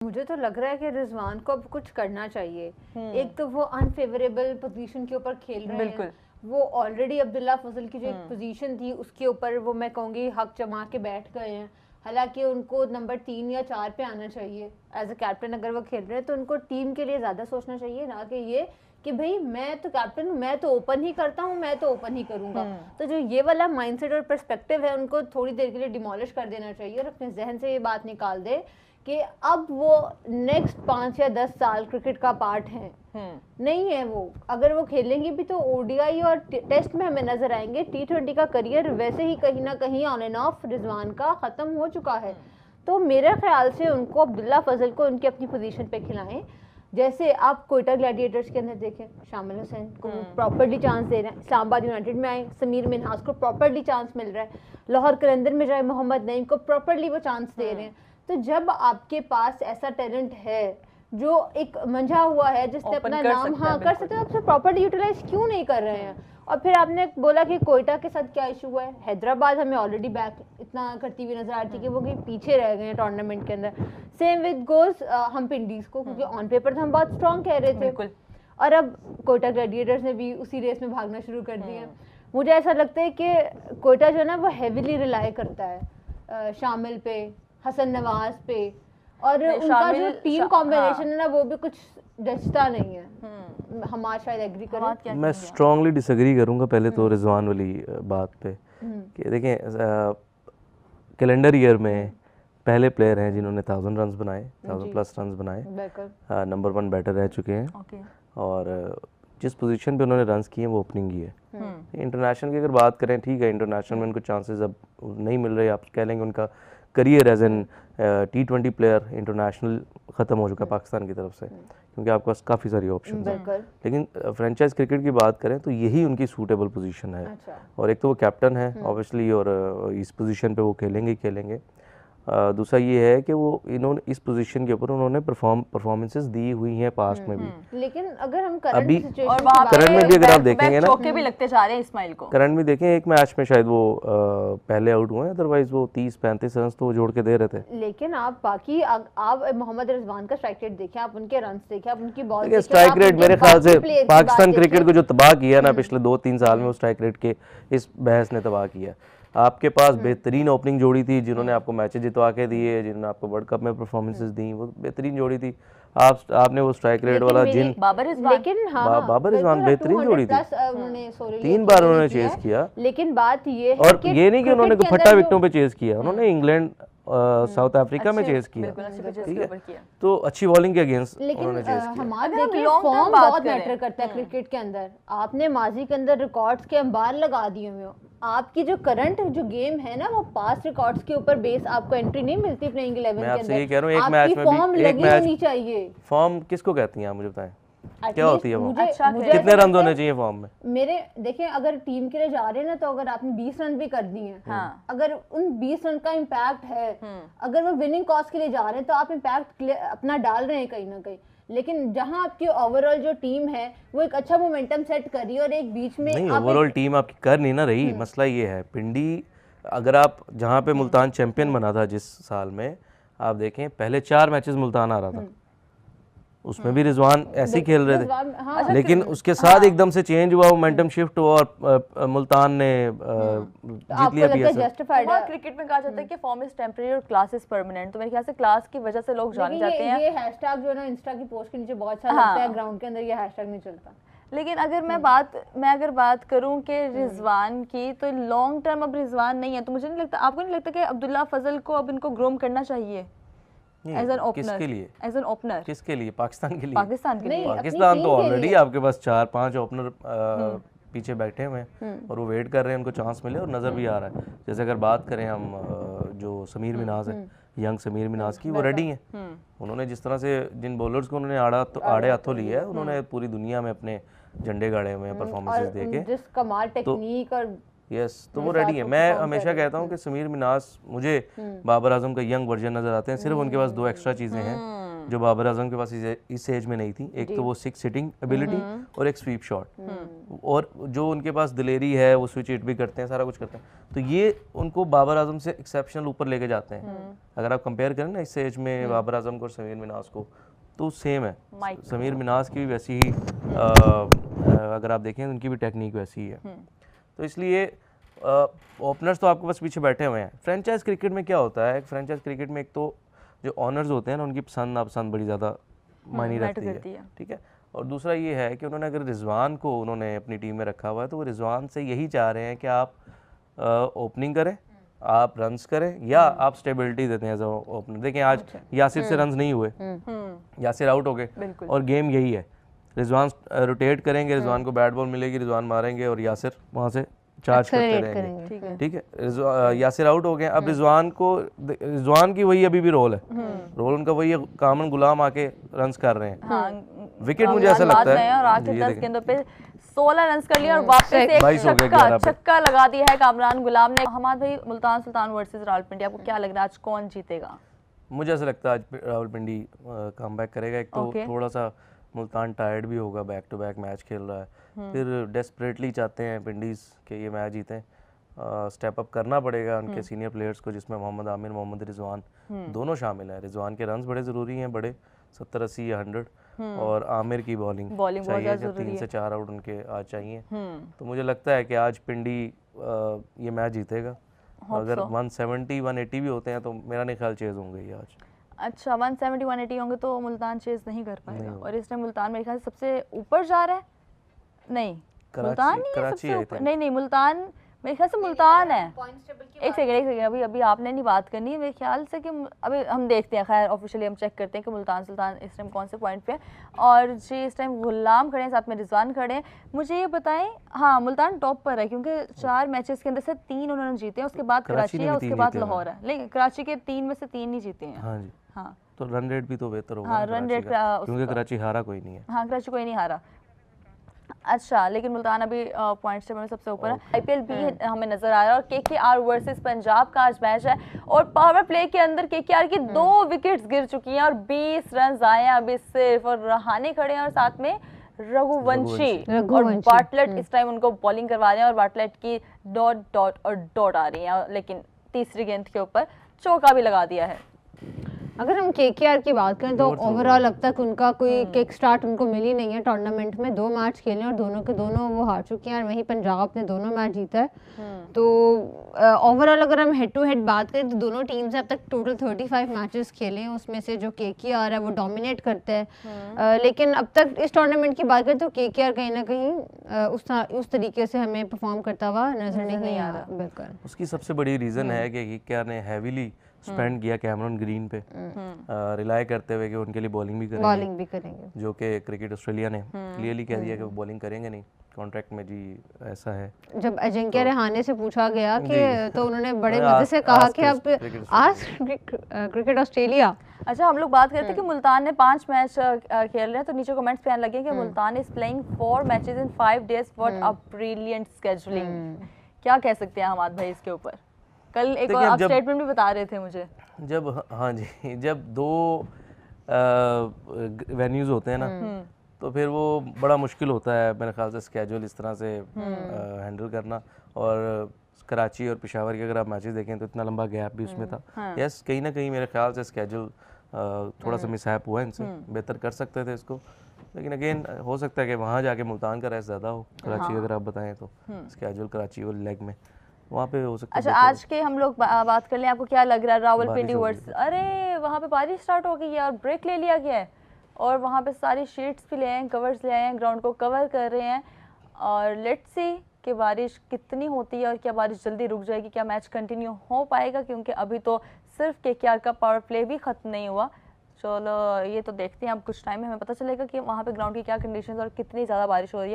मुझे तो लग रहा है कि रिजवान को अब कुछ करना चाहिए। एक तो वो अनफेवरेबल पोजीशन के ऊपर खेल रहे हैं, वो ऑलरेडी अब्दुल्ला फजल की जो एक पोजीशन थी उसके ऊपर वो मैं कहूँगी हक जमा के बैठ गए हैं। हालांकि उनको नंबर 3 या 4 पे आना चाहिए एज अ कैप्टन। अगर वो खेल रहे हैं तो उनको टीम के लिए ज़्यादा सोचना चाहिए, ना कि ये कि भाई मैं तो कैप्टन हूँ, मैं तो ओपन ही करता हूँ, मैं तो ओपन ही करूँगा। तो जो ये वाला माइंडसेट और पर्सपेक्टिव है उनको थोड़ी देर के लिए डिमोलिश कर देना चाहिए और अपने जहन से ये बात निकाल दे कि अब वो नेक्स्ट 5 या 10 साल क्रिकेट का पार्ट है नहीं है। वो अगर वो खेलेंगे भी तो ओडीआई और टेस्ट में हमें नजर आएंगे। T20 का करियर वैसे ही कहीं ना कहीं ऑन एंड ऑफ रिजवान का खत्म हो चुका है। तो मेरे ख्याल से उनको अब्दुल्ला फजल को उनकी अपनी पोजीशन पे खिलाएं। जैसे आप कोयटा ग्लैडिएटर्स के अंदर देखें, शामिल हुसैन को प्रॉपर्ली चांस दे रहे हैं, इस्लामाबाद यूनाइटेड में आए समीर मिन्हास को प्रॉपर्ली चांस मिल रहा है, लाहौर कलंदर में जाए मोहम्मद नईम को प्रॉपर्ली वो चांस दे रहे हैं। तो जब आपके पास ऐसा टैलेंट है जो एक मंझा हुआ है जिसने अपना नाम कर सकते हैं, आप उसे प्रॉपर्ली यूटिलाइज क्यों नहीं कर रहे हैं? और फिर आपने बोला कि कोयटा के साथ क्या इशू है, हैदराबाद हमें ऑलरेडी बैक इतना करती हुई नजर आ रही थी कि वो कहीं पीछे रह गए हैं टूर्नामेंट के अंदर। सेम विद गोज हम पिंडीज को, क्योंकि ऑन पेपर तो हम बहुत स्ट्रॉन्ग कह रहे थे और अब कोयटा ग्लैडिएटर्स ने भी उसी रेस में भागना शुरू कर दिया। मुझे ऐसा लगता है कि कोयटा जो है ना वो हैवीली रिलाई करता है शामिल पे, हसन नवाज पे, और उनका जो टीम कॉम्बिनेशन है ना वो भी कुछ जचता नहीं है। हमारा शायद एग्री करें। मैं स्ट्रांगली डिसएग्री करूंगा पहले तो रिजवान वाली बात पे कि देखें कैलेंडर ईयर में पहले प्लेयर हैं जिन्होंने 1000 रन बनाए, 1000 प्लस रन बनाए, नंबर 1 बैटर रह चुके हैं और जिस पोजीशन पे उन्होंने रन्स किए वो ओपनिंग ही है। इंटरनेशनल की अगर बात करें, ठीक है इंटरनेशनल में उनको चांसेस अब नहीं मिल रहे, आप कह लेंगे उनका career as an T20 player international ख़त्म हो चुका है पाकिस्तान की तरफ से, क्योंकि आपके पास काफ़ी सारी ऑप्शन है। लेकिन फ्रेंचाइज क्रिकेट की बात करें तो यही उनकी सूटेबल पोजीशन है। और एक तो वो कैप्टन है ऑब्वियसली और इस पोजीशन पे वो खेलेंगे ही खेलेंगे। दूसरा ये है कि वो इन्होंने इस पोजीशन के ऊपर उन्होंने परफॉर्मेंसेस दी हुई हैं पास्ट में भी। लेकिन अगर हम करंट में भी अगर आप देखेंगे ना, चौके भी लगते जा रहे हैं इस्माइल को। करंट में देखें एक मैच में शायद वो पहले आउट हुए, अदरवाइज वो 30-35 रन तो वो जोड़ के दे रहे थे। लेकिन आप बाकी आप मोहम्मद रिजवान का स्ट्राइक रेट देखें, आप उनके रन देखें, आप उनकी बॉल देखें, स्ट्राइक रेट मेरे ख्याल से पाकिस्तान क्रिकेट को जो तबाह किया ना पिछले 2-3 साल में, वो स्ट्राइक रेट के इस बहस ने तबाह किया। आपके पास बेहतरीन ओपनिंग जोड़ी थी जिन्होंने आपको मैचेस जितवा के दिए, जिन्होंने आपको वर्ल्ड कप में परफॉर्मेंसेस दी, वो बेहतरीन जोड़ी थी। आपने वो स्ट्राइक रेट वाला जिन बाबर रिजवान बेहतरीन जोड़ी थी, 3 बार उन्होंने चेस किया। लेकिन बात ये है और ये नहीं कि उन्होंने फटा विकेटों पे चेस किया, उन्होंने इंग्लैंड साउथ अफ्रीका में चेस किया, ठीक है, तो अच्छी बॉलिंग के अगेंस्ट उन्होंने चेस किया। हमारे फॉर्म बहुत मैटर करता है क्रिकेट के अंदर। आपने माजी के अंदर रिकॉर्ड्स के अंबार लगा दिए हुए हो, आपकी जो करंट जो गेम है ना वो पास्ट रिकॉर्ड्स के ऊपर बेस आपको एंट्री नहीं मिलती प्लेइंग 11 के अंदर। ये कह रहा हूं एक मैच में फॉर्म लगी होनी चाहिए। फॉर्म किसको कहती हैं आप मुझे बताएं, क्या होती है वो? कितने रन होने चाहिए फॉर्म में? मेरे देखें, अगर टीम के लिए जा रहे हैं ना, तो अगर आपने 20 रन भी कर दिए हैं, अगर उन 20 रन का इम्पैक्ट है, अगर वो विनिंग कॉज के लिए जा रहे हैं तो आप इम्पैक्ट अपना डाल रहे हैं कहीं ना कहीं। लेकिन जहां आपकी ओवरऑल जो टीम है वो एक अच्छा मोमेंटम सेट कर रही है और एक बीच में नहीं, ओवरऑल टीम आपकी कर नहीं ना रही। मसला ये है, पिंडी अगर आप जहां पे मुल्तान चैंपियन बना था जिस साल में, आप देखें पहले 4 मैचेस मुल्तान आ रहा था, उसमें भी रिजवान ऐसे ही खेल रहे थे, लेकिन उसके साथ एकदम से चेंज हुआ, मोमेंटम शिफ्ट हुआ और मुल्तान ने जीत लिया PSL। क्रिकेट में कहा जाता है कि फॉर्म इज टेम्परेरी और क्लास इज परमानेंट, तो मेरे ख्याल से क्लास की वजह से लोग जाने जाते हैं। ये हैशटैग जो है ना इंस्टा की पोस्ट के नीचे बहुत सारा लगता है, ग्राउंड के अंदर ये हैशटैग नहीं चलता। लेकिन अगर मैं अगर बात करूं कि रिजवान की, तो लॉन्ग टर्म अब रिजवान नहीं है, तो मुझे नहीं लगता, आपको नहीं लगता कि अब्दुल्ला फजल को अब इनको ग्रूम करना चाहिए एज एन ओपनर? किसके लिए? एज एन ओपनर किसके लिए? पाकिस्तान के लिए। पाकिस्तान तो ऑलरेडी आपके पास 4-5 ओपनर पीछे बैठे हुए हैं और वो वेट कर रहे हैं उनको चांस मिले, और नज़र भी आ रहा है। जैसे अगर बात करें हम जो समीर मिनाज है, यंग समीर मिनाज की, वो रेडी हैं। उन्होंने जिस तरह से जिन बॉलर्स को उन्होंने आड़े हाथों लिया है, उन्होंने पूरी दुनिया में अपने झंडे गाड़े हुए हैं परफॉर्मेंसेस देके, जिस कमाल टेक्निक और यस, तो वो रेडी है। मैं हमेशा कहता हूँ कि समीर मिनाज मुझे बाबर आजम का यंग वर्जन नजर आते हैं, सिर्फ उनके पास 2 एक्स्ट्रा चीज़ें हैं। जो बाबर आजम के पास इस एज में नहीं थी। एक तो वो 6 सिटिंग एबिलिटी और एक स्वीप शॉट, और जो उनके पास दिलेरी है, वो स्विच हिट भी करते हैं, सारा कुछ करते हैं, तो ये उनको बाबर आजम से एक्सेप्शनल ऊपर लेके जाते हैं। अगर आप कंपेयर करें ना इस एज में बाबर आजम को और समीर मिनाज को, तो सेम है। समीर मिनाज की भी वैसी ही अगर आप देखें उनकी भी टेक्निक वैसी ही है। तो इसलिए ओपनर्स तो आपके पास पीछे बैठे हुए हैं। फ्रेंचाइज क्रिकेट में क्या होता है, फ्रेंचाइज क्रिकेट में एक तो जो ऑनर्स होते हैं ना, उनकी पसंद नापसंद बड़ी ज़्यादा मायने रखती है, ठीक है। और दूसरा ये है कि उन्होंने अगर रिजवान को उन्होंने अपनी टीम में रखा हुआ है, तो वो रिजवान से यही चाह रहे हैं कि आप ओपनिंग करें, आप रन्स करें, या आप स्टेबिलिटी देते हैं एज ओपनर। देखें आज यासिर से रन्स नहीं हुए, यासिर आउट हो गए, और गेम यही है, रिजवान रोटेट करेंगे, रिजवान को बैट बॉल मिलेगी, रिजवान मारेंगे और यासिर वहाँ से चार्ज करते रहेंगे, ठीक है। यासिर आउट हो गए, अब रिजवान की वही अभी भी रोल है, रोल उनका वही है, कामन गुलाम आके रन्स कर रहे हैं। विकेट मुझे ऐसा लगता है और आखिर 10 गेंदों पे 16 रन कर लिया और वापस एक छक्का लगा दिया है कामरान गुलाम ने। हमाद भाई, मुल्तान सुल्तान वर्सेस रावलपिंडी, आपको क्या लग रहा है आज कौन जीतेगा? मुझे ऐसा लगता है आज रावलपिंडी कमबैक करेगा। एक तो थोड़ा सा मुल्तान टायर्ड भी होगा, बैक टू बैक मैच खेल रहा है, फिर डेस्परेटली चाहते हैं पिंडीज के ये मैच जीतें। स्टेप अप करना पड़ेगा उनके सीनियर प्लेयर्स को, जिसमें मोहम्मद आमिर, मोहम्मद रिजवान दोनों शामिल हैं। रिजवान के रन्स बड़े ज़रूरी हैं, बड़े 70, 80 या 100, और आमिर की बॉलिंग चाहिए, जब 3 से 4 आउट उनके आज चाहिए। तो मुझे लगता है कि आज पिंडी ये मैच जीतेगा। अगर 170, 180 भी होते हैं तो मेरा नहीं ख्याल चेज होंगे ये आज। अच्छा, 170, 180 होंगे तो मुल्तान चेज नहीं कर पाएगा, और इस टाइम मुल्तान मेरे ख्याल से सबसे ऊपर जा रहा है। नहीं, मुल्तान नहीं है सबसे ऊपर, नहीं मुल्तान मेरे ख्याल से मुल्तान है। एक सेकंड, अभी आपने नहीं बात करनी है मेरे ख्याल से, कि अभी हम देखते हैं, खैर ऑफिशियली हम चेक करते हैं कि मुल्तान सुल्तान इस टाइम कौन से पॉइंट पे है। और जी इस टाइम गुलाम खड़े हैं, साथ में रिजवान खड़े हैं। मुझे ये बताएं, हाँ मुल्तान टॉप पर है, क्योंकि 4 मैचेस के अंदर से 3 उन्होंने जीते हैं, उसके बाद कराची है, उसके बाद लाहौर है, लेकिन कराची के 3 में से 3 ही जीते हैं। हाँ जी, हाँ, तो रन रेट भी तो बेहतर होगा। हाँ, रन रेट क्योंकि कराची हारा कोई नहीं है। हाँ, कराची कोई नहीं हारा। अच्छा, लेकिन मुल्तान अभी पॉइंट्स टेबल में सबसे ऊपर है। आईपीएल भी हमें नजर आ रहा है, और केकेआर वर्सेस पंजाब का आज मैच है, और पावर प्ले के अंदर केकेआर की 2 विकेट्स गिर चुकी हैं और 20 रन आए हैं अभी सिर्फ, और रहाने खड़े हैं और साथ में रघुवंशी और बाटलेट इस टाइम उनको बॉलिंग करवा रहे हैं, और बाटलेट की डॉट आ रही है, लेकिन तीसरी गेंद के ऊपर चौका भी लगा दिया है। अगर हम केकेआर की बात करें तो ओवरऑल अब तक उनका कोई किक स्टार्ट उनको मिली नहीं है टूर्नामेंट में। 2 मैच खेले और दोनों के दोनों वो हार चुके हैं, और वहीं पंजाब ने दोनों मैच जीता है। तो ओवरऑल अगर हम हेड टू हेड बात करें तो दोनों टीम्स अब तक टोटल 35 मैचेस खेले हैं, उसमें से जो केकेआर है वो डोमिनेट करते हैं। लेकिन अब तक इस टूर्नामेंट की बात करें तो केकेआर कहीं ना कहीं उस तरीके से हमें परफॉर्म करता हुआ नजर नहीं आ रहा। बिल्कुल, उसकी सबसे बड़ी रीज़न है कि केकेआर ने हैवीली स्पेंड किया कैमरन ग्रीन पे, रिलाय करते हुए कि उनके लिए बॉलिंग भी करेंगे, जो कि क्रिकेट ऑस्ट्रेलिया ने क्लियरली कह दिया कि वो बॉलिंग करेंगे नहीं, कॉन्ट्रैक्ट में जी ऐसा है। जब अजिंक्य रहाणे से पूछा गया कि तो उन्होंने बड़े मजे से कहा कि अब आज क्रिकेट ऑस्ट्रेलिया। अच्छा, हम लोग बात करते हैं कि मुल्तान ने 5 मैच खेल रहे हैं, तो नीचे कमेंट्स पे आने लगे कि Multan is playing 4 matches in 5 days, what a brilliant scheduling. क्या कह सकते हैं हमाद भाई इसके ऊपर? कल एक और आप स्टेटमेंट भी बता रहे थे मुझे, जब हाँ जी, जब 2 वेन्यूज होते हैं ना, तो फिर वो बड़ा मुश्किल होता है मेरे ख्याल से स्केड्यूल इस तरह से हैंडल करना। और कराची और पेशावर के अगर आप मैचेस देखें तो इतना लंबा गैप भी उसमें था। यस, कहीं ना कहीं मेरे ख्याल से स्केड्यूल थोड़ा सा मिसहैप हुआ इनसे, बेहतर कर सकते थे इसको, लेकिन अगेन हो सकता है कि वहाँ जाके मुल्तान का रेस्ट ज़्यादा हो। कराची अगर आप बताएं तो स्केड्यूल कराची और लेग में वहाँ पे हो सकता है। अच्छा, आज के हम लोग बात कर लें, आपको क्या लग रहा है रावलपिंडी वर्सेस, अरे वहाँ पे बारिश स्टार्ट हो गई है और ब्रेक ले लिया गया है, और वहाँ पे सारी शीट्स भी ले आए हैं, कवर्स ले आए हैं, ग्राउंड को कवर कर रहे हैं, और लेट्स सी कि बारिश कितनी होती है और क्या बारिश जल्दी रुक जाएगी, क्या मैच कंटिन्यू हो पाएगा, क्योंकि अभी तो सिर्फ केकेआर का पावर प्ले भी ख़त्म नहीं हुआ। चलो ये तो देखते हैं, अब कुछ टाइम में हमें पता चलेगा कि वहाँ पे ग्राउंड की क्या कंडीशंस और कितनी ज़्यादा बारिश हो रही है।